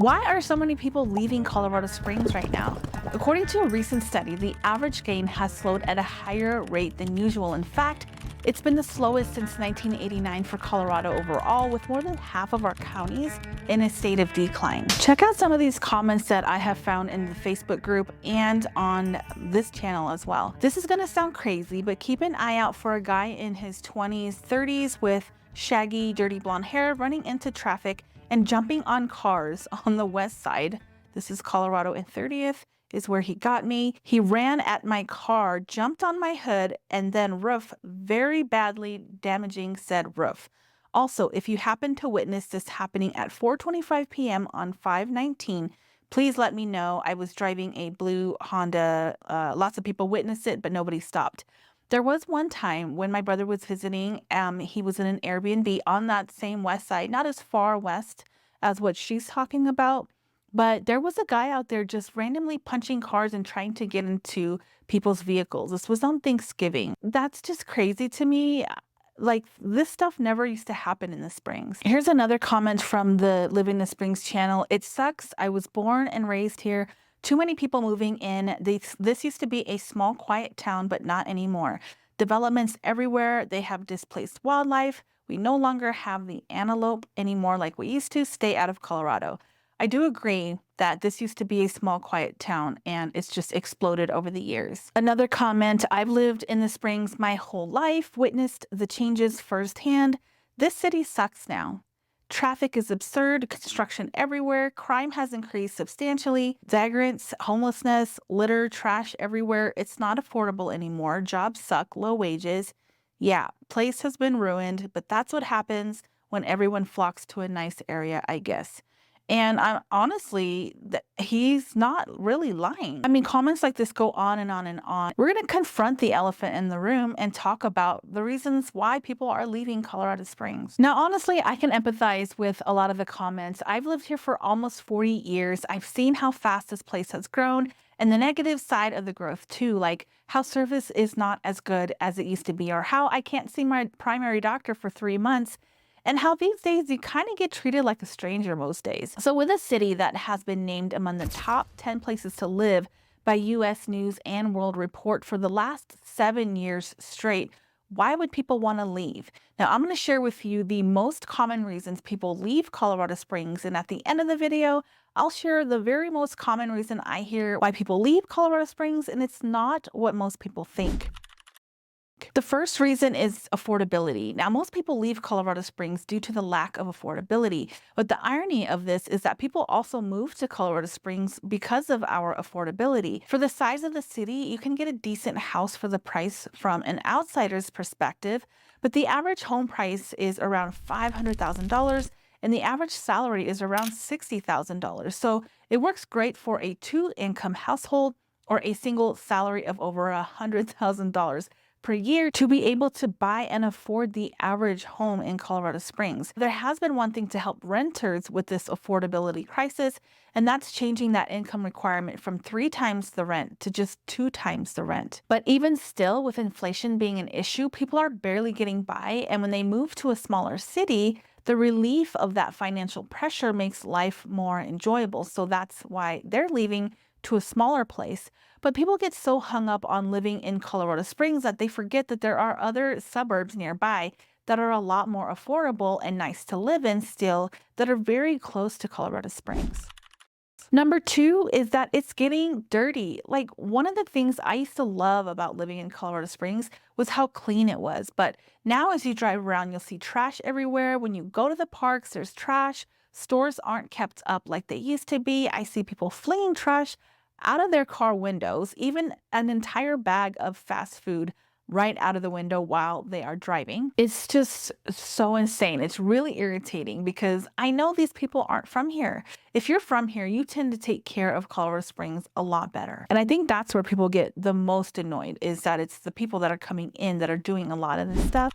Why are so many people leaving Colorado Springs right now? According to a recent study, the average gain has slowed at a higher rate than usual. In fact, it's been the slowest since 1989 for Colorado overall, with more than half of our counties in a state of decline. Check out some of these comments that I have found in the Facebook group and on this channel as well. This is going to sound crazy, but keep an eye out for a guy in his 20s, 30s with shaggy, dirty blonde hair running into traffic and jumping on cars on the west side. This is Colorado and 30th is where he got me. He ran at my car, jumped on my hood, and then roof very badly damaging said roof. Also, if you happen to witness this happening at 4:25 p.m. on 519, please let me know. I was driving a blue Honda. Lots of people witnessed it, but nobody stopped. There was one time when my brother was visiting, he was in an Airbnb on that same west side, not as far west as what she's talking about, but there was a guy out there just randomly punching cars and trying to get into people's vehicles. This was on Thanksgiving. That's just crazy to me. Like, this stuff never used to happen in the Springs. Here's another comment from the Living the Springs channel. It sucks. I was born and raised here. Too many people moving in. This used to be a small, quiet town, but not anymore. Developments everywhere. They have displaced wildlife. We no longer have the antelope anymore like we used to. Stay out of Colorado. I do agree that this used to be a small, quiet town, and it's just exploded over the years. Another comment, I've lived in the Springs my whole life, witnessed the changes firsthand. This city sucks now. Traffic is absurd, construction everywhere, crime has increased substantially, vagrants, homelessness, litter, trash everywhere. It's not affordable anymore. Jobs suck, low wages. Yeah, place has been ruined, but that's what happens when everyone flocks to a nice area, I guess. And I honestly, he's not really lying. I mean, comments like this go on and on and on. We're going to confront the elephant in the room and talk about the reasons why people are leaving Colorado Springs. Now, honestly, I can empathize with a lot of the comments. I've lived here for almost 40 years. I've seen how fast this place has grown and the negative side of the growth too, like how service is not as good as it used to be, or how I can't see my primary doctor for 3 months, and how these days you kind of get treated like a stranger most days. So with a city that has been named among the top 10 places to live by US News and World Report for the last 7 years straight, why would people want to leave? Now, I'm going to share with you the most common reasons people leave Colorado Springs, and at the end of the video, I'll share the very most common reason I hear why people leave Colorado Springs, and it's not what most people think. The first reason is affordability. Now, most people leave Colorado Springs due to the lack of affordability, but the irony of this is that people also move to Colorado Springs because of our affordability. For the size of the city, you can get a decent house for the price from an outsider's perspective, but the average home price is around $500,000 and the average salary is around $60,000. So it works great for a two-income household or a single salary of over $100,000 per year to be able to buy and afford the average home in Colorado Springs. There has been one thing to help renters with this affordability crisis, and that's changing that income requirement from 3 times the rent to just 2 times the rent. But even still, with inflation being an issue, people are barely getting by, and when they move to a smaller city, the relief of that financial pressure makes life more enjoyable. So that's why they're leaving to a smaller place. But people get so hung up on living in Colorado Springs that they forget that there are other suburbs nearby that are a lot more affordable and nice to live in still, that are very close to Colorado Springs. Number 2 is that it's getting dirty. Like, one of the things I used to love about living in Colorado Springs was how clean it was. But now as you drive around, you'll see trash everywhere. When you go to the parks, there's trash. Stores aren't kept up like they used to be. I see people flinging trash out of their car windows, even an entire bag of fast food right out of the window while they are driving. It's just so insane. It's really irritating because I know these people aren't from here. If you're from here, you tend to take care of Colorado Springs a lot better. And I think that's where people get the most annoyed, is that it's the people that are coming in that are doing a lot of this stuff.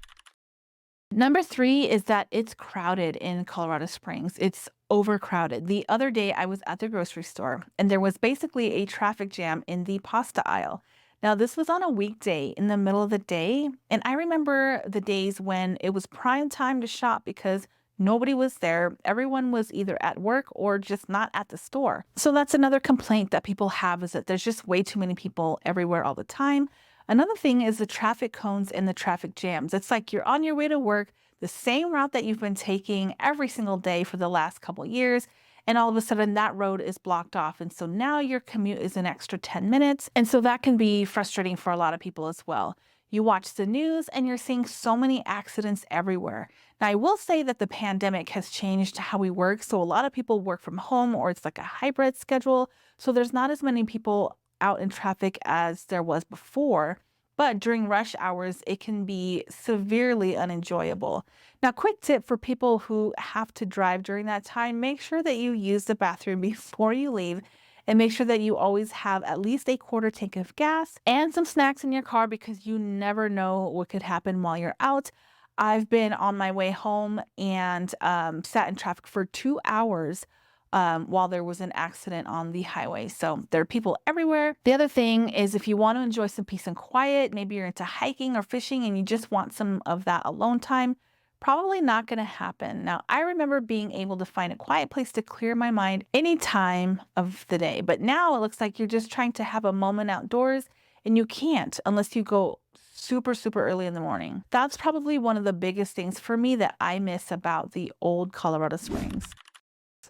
Number 3 is that it's crowded in Colorado Springs. It's overcrowded. The other day I was at the grocery store and there was basically a traffic jam in the pasta aisle. Now, this was on a weekday in the middle of the day, and I remember the days when it was prime time to shop because Nobody was there. Everyone was either at work or just not at the store. So that's another complaint that people have, is that there's just way too many people everywhere all the time. Another thing is the traffic cones and the traffic jams. It's like you're on your way to work, the same route that you've been taking every single day for the last couple years, and all of a sudden that road is blocked off. And so now your commute is an extra 10 minutes. And so that can be frustrating for a lot of people as well. You watch the news and you're seeing so many accidents everywhere. Now, I will say that the pandemic has changed how we work. So a lot of people work from home, or it's like a hybrid schedule. So there's not as many people out in traffic as there was before. But during rush hours, it can be severely unenjoyable. Now, quick tip for people who have to drive during that time: make sure that you use the bathroom before you leave, and make sure that you always have at least a quarter tank of gas and some snacks in your car, because you never know what could happen while you're out. I've been on my way home and sat in traffic for 2 hours while there was an accident on the highway. So there are people everywhere. The other thing is, if you want to enjoy some peace and quiet, maybe you're into hiking or fishing and you just want some of that alone time, probably not going to happen. Now, I remember being able to find a quiet place to clear my mind any time of the day, but now it looks like you're just trying to have a moment outdoors and you can't unless you go super early in the morning. That's probably one of the biggest things for me that I miss about the old Colorado Springs.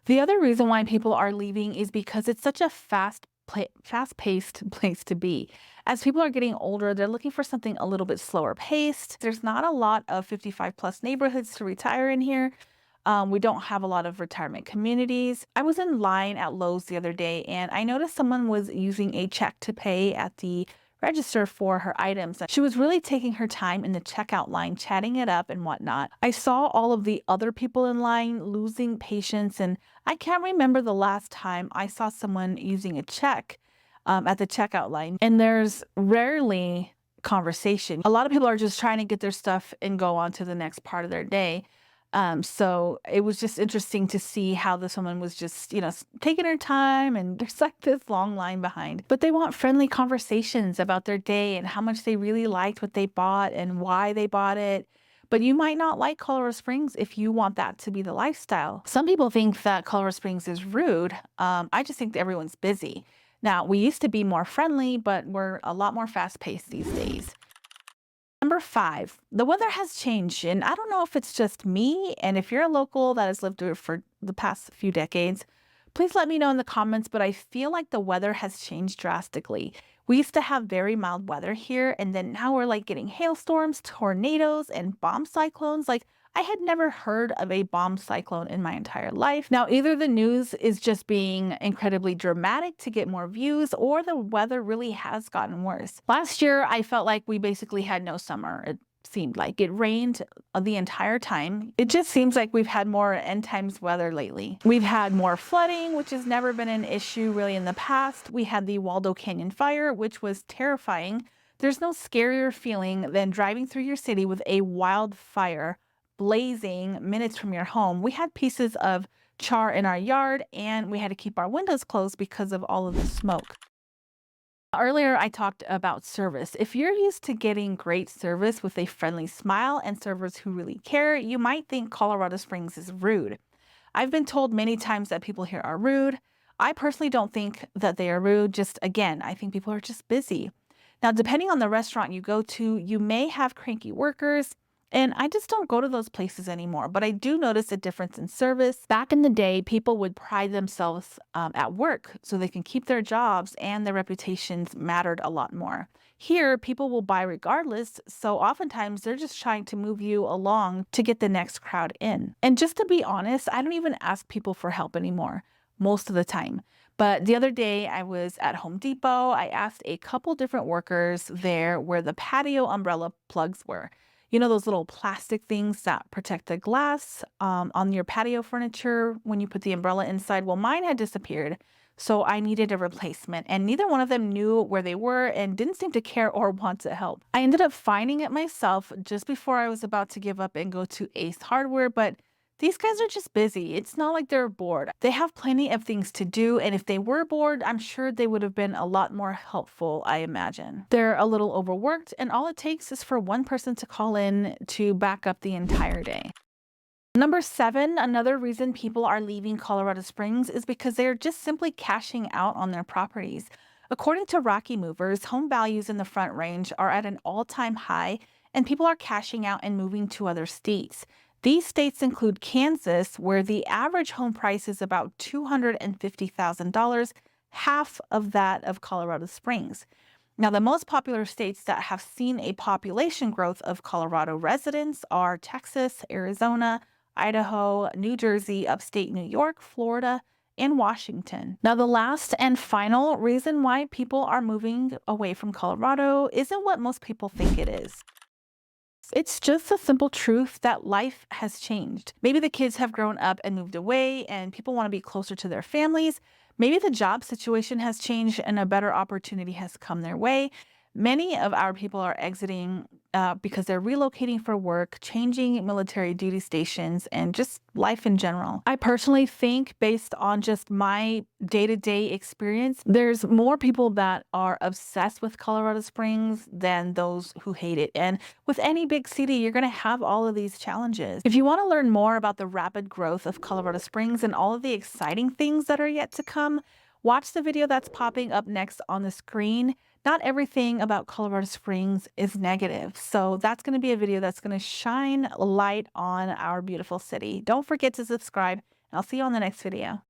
The other reason why people are leaving is because it's such a fast-paced place to be. As people are getting older, they're looking for something a little bit slower paced. There's not a lot of 55 plus neighborhoods to retire in here. We don't have a lot of retirement communities. I was in line at Lowe's the other day and I noticed someone was using a check to pay at the register for her items. She was really taking her time in the checkout line, chatting it up and whatnot. I saw all of the other people in line losing patience, and I can't remember the last time I saw someone using a check at the checkout line. And there's rarely conversation. A lot of people are just trying to get their stuff and go on to the next part of their day. So it was just interesting to see how this woman was just, taking her time, and there's like this long line behind. But they want friendly conversations about their day and how much they really liked what they bought and why they bought it. But you might not like Colorado Springs if you want that to be the lifestyle. Some people think that Colorado Springs is rude. I just think that everyone's busy. Now, we used to be more friendly, but we're a lot more fast paced these days. Number 5, the weather has changed, and I don't know if it's just me, and if you're a local that has lived here for the past few decades, please let me know in the comments, but I feel like the weather has changed drastically. We used to have very mild weather here, and then now we're like getting hailstorms, tornadoes, and bomb cyclones. Like, I had never heard of a bomb cyclone in my entire life. Now, either the news is just being incredibly dramatic to get more views, or the weather really has gotten worse. Last year, I felt like we basically had no summer. It seemed like it rained the entire time. It just seems like we've had more end times weather lately. We've had more flooding, which has never been an issue really in the past. We had the Waldo Canyon fire, which was terrifying. There's no scarier feeling than driving through your city with a wildfire blazing minutes from your home. We had pieces of char in our yard and we had to keep our windows closed because of all of the smoke. Earlier, I talked about service. If you're used to getting great service with a friendly smile and servers who really care, you might think Colorado Springs is rude. I've been told many times that people here are rude. I personally don't think that they are rude. Just again, I think people are just busy. Now, depending on the restaurant you go to, you may have cranky workers, and I just don't go to those places anymore. But I do notice a difference in service. Back in the day, people would pride themselves at work so they can keep their jobs, and their reputations mattered a lot more. Here, people will buy regardless, so oftentimes they're just trying to move you along to get the next crowd in. And just to be honest, I don't even ask people for help anymore most of the time. But the other day I was at Home Depot. I asked a couple different workers there where the patio umbrella plugs were. You know, those little plastic things that protect the glass on your patio furniture when you put the umbrella inside. Well, mine had disappeared, so I needed a replacement, and neither one of them knew where they were and didn't seem to care or want to help. I ended up finding it myself just before I was about to give up and go to Ace Hardware, but these guys are just busy. It's not like they're bored. They have plenty of things to do, and if they were bored, I'm sure they would have been a lot more helpful, I imagine. They're a little overworked, and all it takes is for one person to call in to back up the entire day. Number seven, another reason people are leaving Colorado Springs is because they're just simply cashing out on their properties. According to Rocky Movers, home values in the Front Range are at an all time high, and people are cashing out and moving to other states. These states include Kansas, where the average home price is about $250,000, half of that of Colorado Springs. Now, the most popular states that have seen a population growth of Colorado residents are Texas, Arizona, Idaho, New Jersey, upstate New York, Florida, and Washington. Now, the last and final reason why people are moving away from Colorado isn't what most people think it is. It's just a simple truth that life has changed. Maybe the kids have grown up and moved away, and people want to be closer to their families. Maybe the job situation has changed and a better opportunity has come their way. Many of our people are exiting because they're relocating for work, changing military duty stations, and just life in general. I personally think, based on just my day to day experience, there's more people that are obsessed with Colorado Springs than those who hate it. And with any big city, you're going to have all of these challenges. If you want to learn more about the rapid growth of Colorado Springs and all of the exciting things that are yet to come, watch the video that's popping up next on the screen. Not everything about Colorado Springs is negative. So that's going to be a video that's going to shine light on our beautiful city. Don't forget to subscribe, and I'll see you on the next video.